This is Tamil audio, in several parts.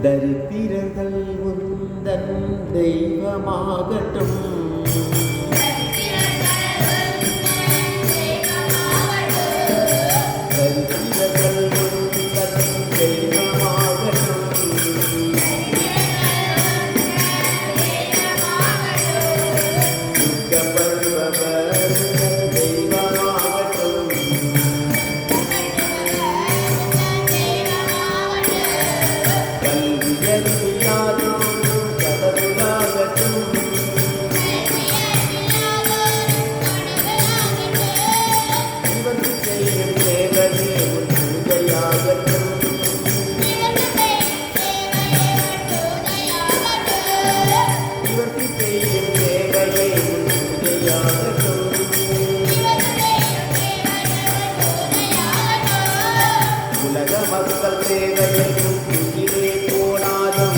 தரித்திரர்கள் உந்தன் தெய்வமாகட்டும். தரித்திரர்கள் உந்தன் தெய்வமாகட்டும். துக்கப்படுபவர் தெய்வமாகட்டும். உலக மக்கள் தேவையையும் உயிரே போனாலும்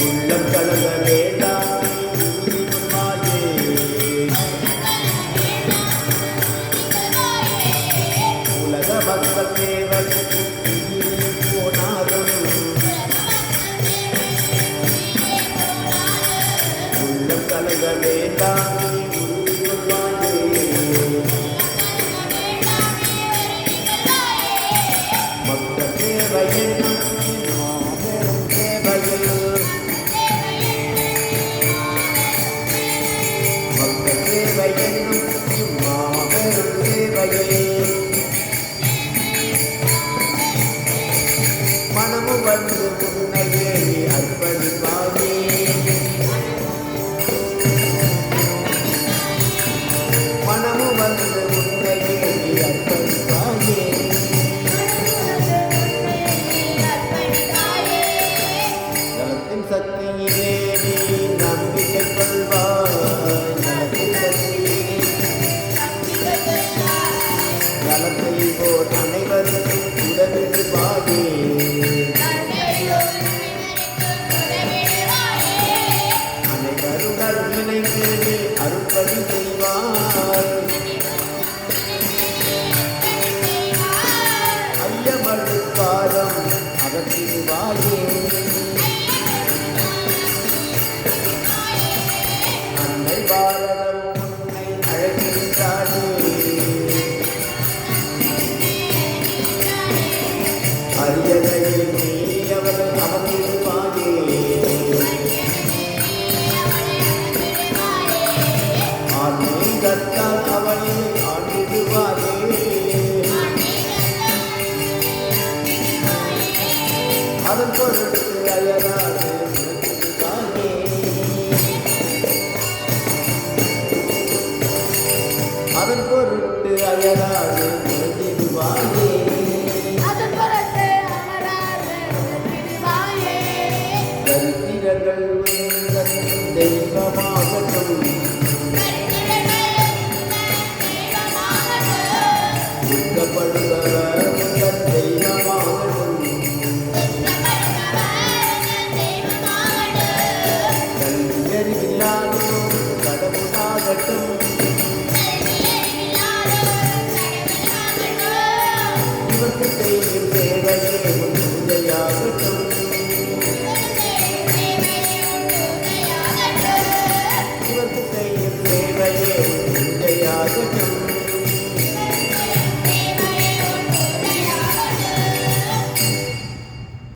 உள்ளம் கலங்க வேண்டாம் மாயே. உலக மக்கள் தேவையையும் உயிரே போனாலும் உள்ளம் கலங்க வேண்டாம். மனமு வந்து உன்னையே அர்ப்பணிப்பாயே. மனமு வந்து உன்னையே அர்ப்பணிப்பாயே. நலத்தின் சக்தியிலே நீ நம்பிக்கை கொள்வாய். நலத்தின் சக்தியிலே நலத்தை போர் அனைவருக்கும் உதவிடுவாயே. அனைவரும் கருவினைக்கு அருட்பணி செய்வாய். ஐயமடு காலம் அகற்றிடுவாயே. அன்னை பாரதம் உன்னை அழைக்கின்றானே. அரியதையில் நீ அவள் அமர்ந்திருப்பாயே. ஆன்மீகத்தால் அவளை ஆண்டிடுவாயே. அதன் பொருட்டு அயராது உணர்த்திடுவாயே. அதன் பொருட்டு அயராது உணர்த்திடுவாயே.